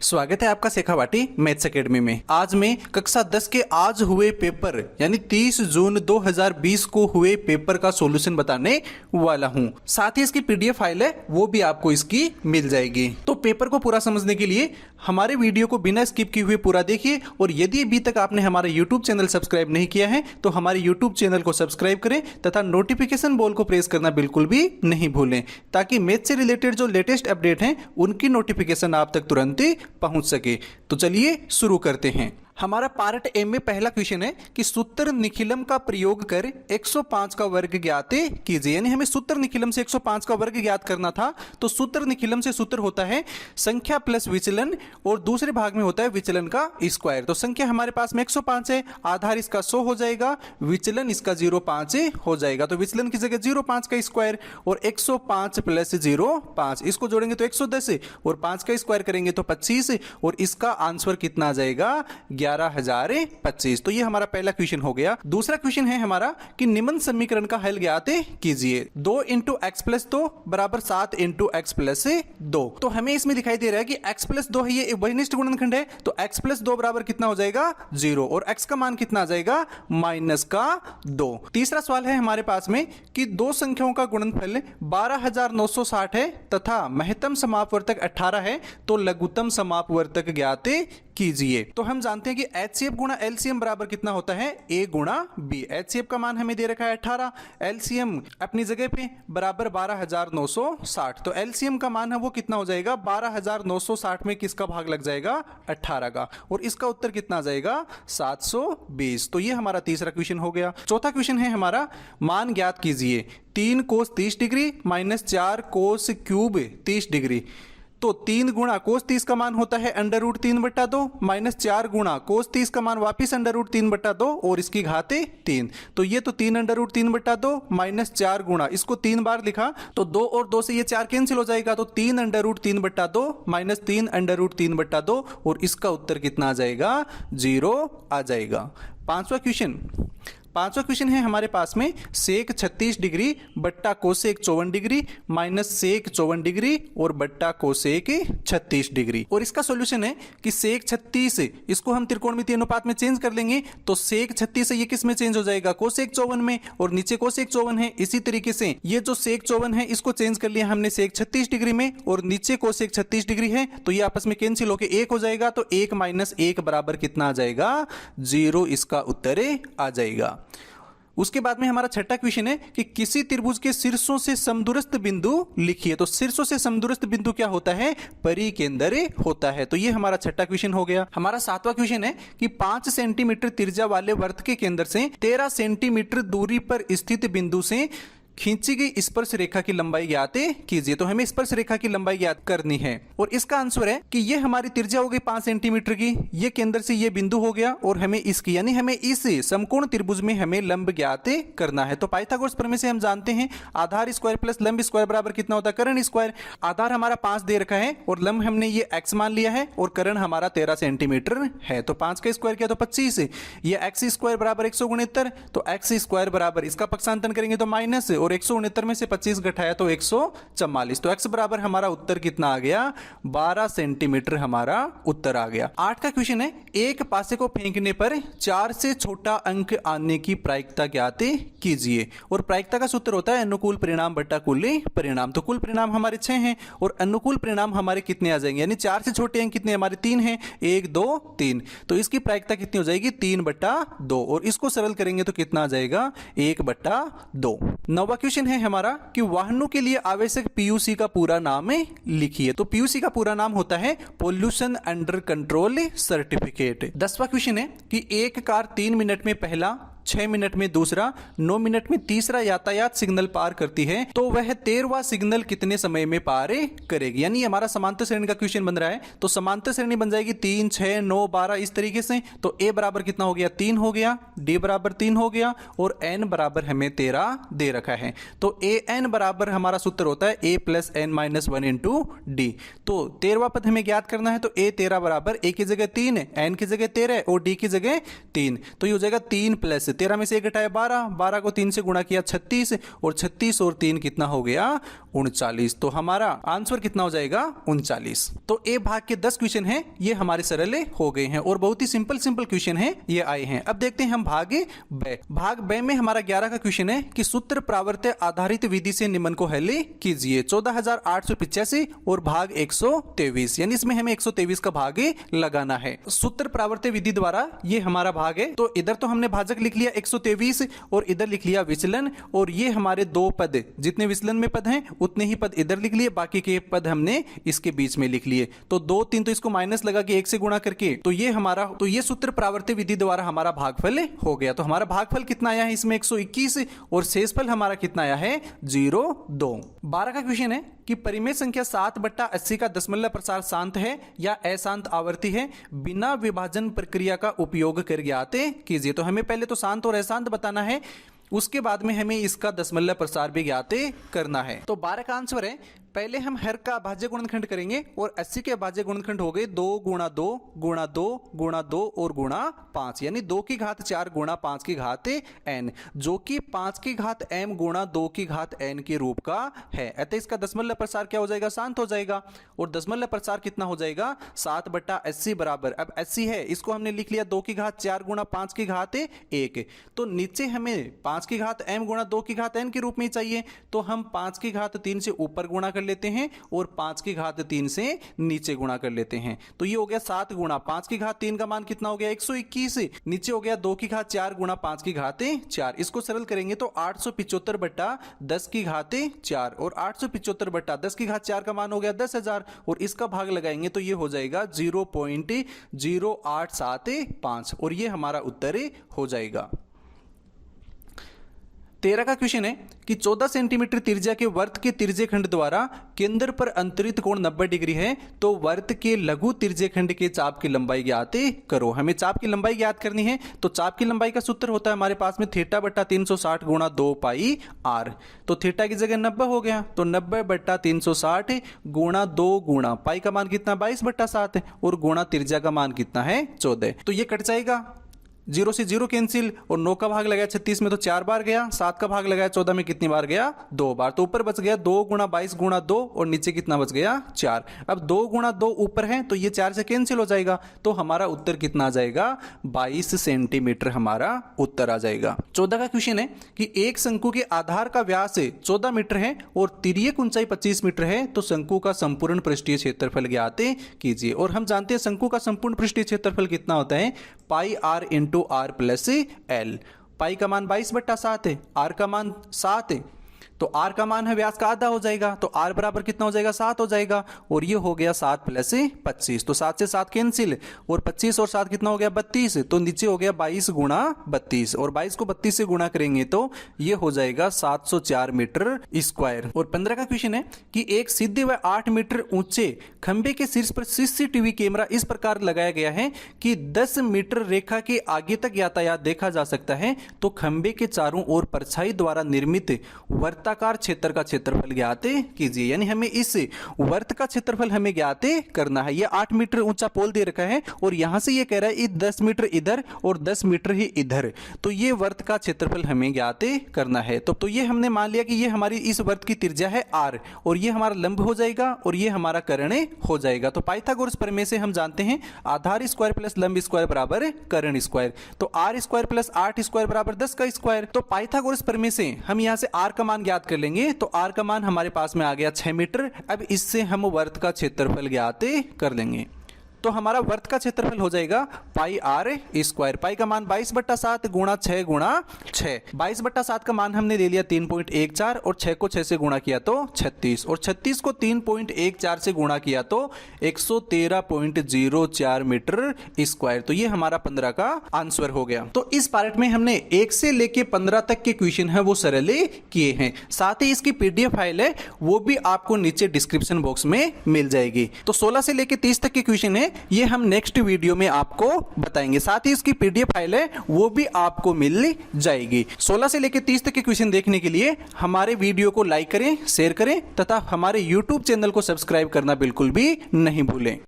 स्वागत है आपका शेखावाटी मैथ्स एकेडमी में। आज मैं कक्षा 10 के आज हुए पेपर यानी 30 जून 2020 को हुए पेपर का सॉल्यूशन बताने वाला हूं। साथ ही इसकी पीडीएफ फाइल है वो भी आपको इसकी मिल जाएगी। तो पेपर को पूरा समझने के लिए हमारे वीडियो को बिना स्किप किए हुए पूरा देखिए, और यदि अभी तक आपने हमारा यूट्यूब चैनल सब्सक्राइब नहीं किया है तो हमारे यूट्यूब चैनल को सब्सक्राइब करें तथा नोटिफिकेशन बेल को प्रेस करना बिल्कुल भी नहीं भूलें, ताकि मैथ से रिलेटेड जो लेटेस्ट अपडेट हैं उनकी नोटिफिकेशन आप तक तुरंत पहुंच सके। तो चलिए शुरू करते हैं। हमारा पार्ट ए में पहला क्वेश्चन है कि सूत्र निखिलम का प्रयोग कर 105 का वर्ग ज्ञात कीजिए। यानी हमें सूत्र निखिलम से 105 का वर्ग ज्ञात करना था। तो सूत्र निखिलम से सूत्र होता है संख्या प्लस विचलन, और दूसरे भाग में होता है विचलन का स्क्वायर। तो संख्या हमारे पास में 105 है, आधार इसका 100 हो जाएगा, विचलन इसका 0.5 हो जाएगा। तो विचलन की जगह 0.5 का स्क्वायर, और 105 प्लस 0.5 इसको जोड़ेंगे तो 110, और 5 का स्क्वायर करेंगे तो 25, और इसका आंसर कितना आ जाएगा 11,025। तो ये हमारा पहला क्वेश्चन हो गया। दूसरा क्वेश्चन है हमारा कि निम्न समीकरण का हल ज्ञात कीजिए। 2 × x+2 बराबर 7 × x+2। तो हमें इसमें दिखाई दे रहा है कि x+2 है, ये वनिष्ठ गुणनखंड है। तो x+2 बराबर कितना हो जाएगा 0, और x का मान कितना आ जाएगा -2। तीसरा सवाल है हमारे पास में कि दो संख्याओं का गुणनफल 12,960 है तथा महत्तम समापवर्तक 18 है, तो लघुत्तम समापवर्तक ज्ञात कीजिए। तो हम जानते हैं कि HCF गुणा LCM बराबर कितना होता है A गुणा B। HCF का मान हमें दे रखा है 18, LCM अपनी जगह पे बराबर 12,960। तो LCM का मान है वो कितना हो जाएगा 12,960 में किसका भाग लग जाएगा 18 का, और इसका उत्तर कितना आ जाएगा 720। तो ये हमारा तीसरा क्वेश्चन हो गया। चौथा क्वेश्चन है हमारा मान ज्ञात कीजिए। 3 cos 30 degree minus 4 cos cube 30 degree. तो 3 गुणा कोस 30 का मान होता है √3/2 माइनस 4 गुणा कोस 30 का मान वापिस √3/2 और इसकी घाते 3। तो ये तो 3 √3/2 माइनस 4 गुणा, इसको 3 बार लिखा तो 2 और 2 से ये 4 कैंसिल हो जाएगा। तो 3 √3/2 माइनस 3 √3/2, और इसका उत्तर कितना आ जाएगा 0 आ जाएगा। पांचवा क्वेश्चन है हमारे पास में सेक 36 डिग्री बट्टा cosec 54 degree minus sec 54 degree और बट्टा कोसेक 36 डिग्री। और इसका सॉल्यूशन है कि सेक 36 इसको हम त्रिकोणमितीय अनुपात में चेंज कर लेंगे, तो सेक 36 ये किस में चेंज हो जाएगा कोसेक 54 में, और नीचे कोसेक 54 है। इसी तरीके से ये जो सेक 54 है इसको चेंज कर लिया हमने सेक 36 डिग्री में, और नीचे कोसेक 36 डिग्री है, तो ये आपस में कैंसिल होकर 1 हो जाएगा। तो 1 - 1 बराबर कितना आ जाएगा 0, इसका उत्तर आ जाएगा। उसके बाद में हमारा छठा क्वेश्चन है कि किसी त्रिभुज के शीर्षों से समदूरस्थ बिंदु लिखिए। तो शीर्षों से समदूरस्थ बिंदु क्या होता है परिकेंद्र होता है। तो ये हमारा छठा क्वेश्चन हो गया। हमारा सातवां क्वेश्चन है कि 5 सेंटीमीटर त्रिज्या वाले वृत्त के केंद्र से 13 सेंटीमीटर दूरी पर स्थित बिंदु से खींची गई स्पर्श रेखा की लंबाई ज्ञात कीजिए। तो हमें स्पर्श रेखा की लंबाई ज्ञात करनी है, और इसका आंसर है कि ये हमारी त्रिज्या हो गई 5 सेंटीमीटर की, ये केंद्र से ये बिंदु हो गया, और हमें इसकी यानी हमें इस समकोण त्रिभुज में हमें लंब ज्ञात करना है। तो पाइथागोरस प्रमेय से हम जानते हैं आधार स्क्वायर प्लस लंब स्क्वायर बराबर कितना होता है कर्ण स्क्वायर। आधार हमारा 5 दे रखा है और लंब हमने ये x मान लिया है, और कर्ण हमारा 13 सेंटीमीटर है। तो 5 का स्क्वायर किया तो 25, ये x स्क्वायर बराबर 169, तो x स्क्वायर बराबर इसका पक्षांतरण करेंगे तो माइनस, और 169 में से 25 घटाया तो 144। तो x बराबर हमारा उत्तर कितना आ गया 12 सेंटीमीटर हमारा उत्तर आ गया। 8 का क्वेश्चन है एक पासे को फेंकने पर 4 से छोटा अंक आने की प्रायिकता ज्ञात कीजिए। और प्रायिकता का सूत्र होता है अनुकूल परिणाम बट्टा कुल परिणाम। तो कुल परिणाम हमारे 6 हैं और अनुकूल परिणाम हमारे कितने आ जाएंगे, यानी 4 से छोटे अंक कितने हमारे 3 हैं, 1 2 3। तो इसकी प्रायिकता कितनी हो जाएगी 3/2, और इसको सरल करेंगे तो कितना आ जाएगा 1/2। 9वां क्वेश्चन है हमारा कि वाहनों के लिए आवश्यक पीयूसी का पूरा नाम लिखिए। तो पीयूसी का पूरा नाम होता है पोल्यूशन अंडर कंट्रोल सर्टिफिकेट। 10वां क्वेश्चन है कि एक कार 3 मिनट में पहला, 6 मिनट में दूसरा, 9 मिनट में तीसरा यातायात सिग्नल पार करती है, तो वह 13वां सिग्नल कितने समय में पार करेगी। यानी हमारा समांतर श्रेणी का क्वेश्चन बन रहा है, तो समांतर श्रेणी बन जाएगी 3 6 9 12 इस तरीके से। तो a बराबर कितना हो गया 3 हो गया, d बराबर 3 हो गया, और n बराबर हमें 13 दे रखा है। तो an बराबर हमारा सूत्र होता है a + n - 1 × d। तो 13वां पद हमें ज्ञात करना है, तो a 13 बराबर a की जगह 3, n की जगह 13 और d की जगह 3। तो ये हो जाएगा 3 + 13 में से 1 घटाया 12, 12 को 3 से गुणा किया 36, और 36 और 3 कितना हो गया 39। तो हमारा आंसर कितना हो जाएगा 39। तो ए भाग के 10 क्वेश्चन हैं ये हमारे सरल हो गए हैं और बहुत ही सिंपल क्वेश्चन हैं ये आए हैं। अब देखते हैं हम भाग ब। भाग ब में हमारा 11 का क्वेश्चन है कि सूत्र प्रावर्त्य आधारित विधि से निम्न को हल कीजिए। 14,885 और भाग 123, यानी इसमें हमें 123 का भाग लगाना है। सूत्र प्रावर्त्य विधि द्वारा ये हमारा भाग है। तो इधर तो हमने भाजक लिख लिया 123 और इधर लिख लिया विचलन, और ये हमारे दो पद, जितने विचलन में पद हैं उतने ही पद इधर लिख लिए, बाकी के पद हमने इसके बीच में लिख लिए। तो 2 3 तो इसको माइनस लगा के 1 से गुणा करके, तो ये हमारा, तो ये सूत्र प्रावर्त्य विधि द्वारा हमारा भागफल हो गया। तो हमारा भागफल कितना आया है इसमें 121, और शेषफल हमारा कितना आया है 0,2। 12 का क्वेश्चन है कि परिमेय संख्या 7/80 का दशमलव प्रसार शांत है या अशांत आवर्ती है, बिना विभाजन प्रक्रिया का उपयोग कर ज्ञात कीजिए। तो हमें पहले तो शांत और अशांत बताना है, उसके बाद में हमें इसका दशमलव प्रसार भी ज्ञात करना है। तो 12 का आंसर है, पहले हम हर का अभाज्य गुणनखंड करेंगे और 80 के अभाज्य गुणनखंड हो गए 2 गुणा 2 गुणा 2 गुणा 2 और गुणा 5, यानी 2 की घात 4 गुणा 5 की घात n, जो कि 5 की घात m गुणा 2 की घात n के रूप का है। अतः इसका दशमलव प्रसार क्या हो जाएगा, शांत हो जाएगा। और दशमलव प्रसार कितना हो जाएगा 7/80 बराबर, अब 80 है, इसको हमने लिख लिया 2 की घात 4 गुणा 5 की घात 1। तो नीचे हमें 5 की घात m गुणा 2 की घात n के रूप में चाहिए, तो हम 5 की घात 3 से ऊपर गुणा कर लेते हैं और 5 की घात 3 से नीचे गुणा कर लेते हैं। तो ये हो गया 7 गुणा 5 की घात 3 का मान कितना हो गया 121, नीचे हो गया 2 की घात 4 गुणा 5 की घात 4। इसको सरल करेंगे तो 875/10 की घात 4, और 875/10 की घात 4 का मान हो गया 10,000, और इसका भाग लगाएंगे तो ये हो जाएगा 0.0875, और ये हमारा उत्तर हो जाएगा। 13 का क्वेश्चन है कि 14 सेंटीमीटर त्रिज्या के वर्त के त्रिज्यखंड द्वारा केंद्र पर अंतरित कोण 90 डिग्री है, तो वर्त के लघु त्रिज्यखंड के चाप की लंबाई ज्ञात करो। हमें चाप की लंबाई ज्ञात करनी है। तो चाप की लंबाई का सूत्र होता है हमारे पास में θ/360 गुणा 2 पाई r। तो थीटा की जगह 90 हो गया, तो 90/360 गुणा 2 गुणा पाई का मान कितना 22/7 और गुणा त्रिज्या का मान कितना है 14। तो ये कट जाएगा, 0 से 0 कैंसिल, और 9 का भाग लगाया 36 में तो 4 बार गया, 7 का भाग लगाया 14 में कितनी बार गया 2 बार। तो ऊपर बच गया 2 गुणा 22 गुणा 2, और नीचे कितना बच गया 4। अब 2 गुणा 2 ऊपर है तो ये 4 से कैंसिल हो जाएगा, तो हमारा उत्तर कितना आ जाएगा 22 सेंटीमीटर हमारा उत्तर आ जाएगा। 14 का क्वेश्चन है कि एक शंकु के आधार का व्यास 14 मीटर है और तिर्यक ऊंचाई 25 मीटर है, तो शंकु का संपूर्ण पृष्ठीय क्षेत्रफल ज्ञात कीजिए। और हम जानते हैं शंकु का संपूर्ण पृष्ठीय क्षेत्रफल कितना होता है pi r into r plus L. Pi का मान 22/7 है, r का मान 7 है, तो r का मान है व्यास का आधा हो जाएगा, तो r बराबर कितना हो जाएगा 7 हो जाएगा, और ये हो गया 7 + 25, तो 7 से 7 कैंसिल, और 25 और 7 कितना हो गया 32, तो नीचे हो गया 22 गुणा 32, और 22 को 32 से गुणा करेंगे तो ये हो जाएगा 704 मीटर स्क्वायर। और 15 का क्वेश्चन है कि एक सीधे व 8 मीटर ऊंचे खंबे के शीर्ष पर सीसीटीवी कैमरा इस प्रकार लगाया गया है कि 10 मीटर रेखा के आगे तक यातायात देखा जा सकता है, तो खंबे के चारों ओर परछाई द्वारा निर्मित वर्ताकार क्षेत्र का क्षेत्रफल ज्ञात कीजिए। यानी हमें इस वर्त का क्षेत्रफल हमें ज्ञात करना है। ये 8 मीटर ऊंचा पोल दे रखा है और यहां से ये कह रहा है 10 मीटर इधर और 10 मीटर ही इधर, तो ये वर्त का क्षेत्रफल हमें ज्ञात करना है। तो ये हमने मान लिया कि ये हमारी इस वर्त की त्रिज्या है r, और ये हमारा लंब हो जाएगा और ये हमारा कर्ण हो जाएगा। तो पाइथागोरस प्रमेय से हम जानते हैं आधार स्क्वायर प्लस लंब स्क्वायर बराबर कर्ण स्क्वायर, तो r स्क्वायर प्लस 8 स्क्वायर बराबर 10 का स्क्वायर। तो पाइथागोरस प्रमेय से हम यहां से r का मान ज्ञात कर लेंगे, तो r का मान हमारे पास में आ गया 6 मीटर। अब इससे हम वर्त का क्षेत्रफल ज्ञात कर लेंगे, तो हमारा वर्त का क्षेत्रफल हो जाएगा पाई r स्क्वायर। पाई का मान 22/7 गुणा 6 गुणा 6, 22/7 का मान हमने ले लिया 3.14 और 6 को 6 से गुणा किया तो 36, और 36 को 3.14 से गुणा किया तो 113.04 मीटर स्क्वायर। तो ये हमारा 15 का आंसर हो गया। तो इस पार्ट में हमने 1 से लेके 15 तक के क्वेश्चन है वो सरल किए हैं, साथ ही इसकी पीडीएफ फाइल है वो भी आपको नीचे डिस्क्रिप्शन बॉक्स में मिल जाएगी। तो 16 से लेके 30 तक के क्वेश्चन है ये हम नेक्स्ट वीडियो में आपको बताएंगे, साथ ही इसकी पीडीएफ फाइल है वो भी आपको मिल जाएगी। 16 से लेकर 30 तक के क्वेश्चन देखने के लिए हमारे वीडियो को लाइक करें, शेयर करें तथा हमारे यूट्यूब चैनल को सब्सक्राइब करना बिल्कुल भी नहीं भूलें।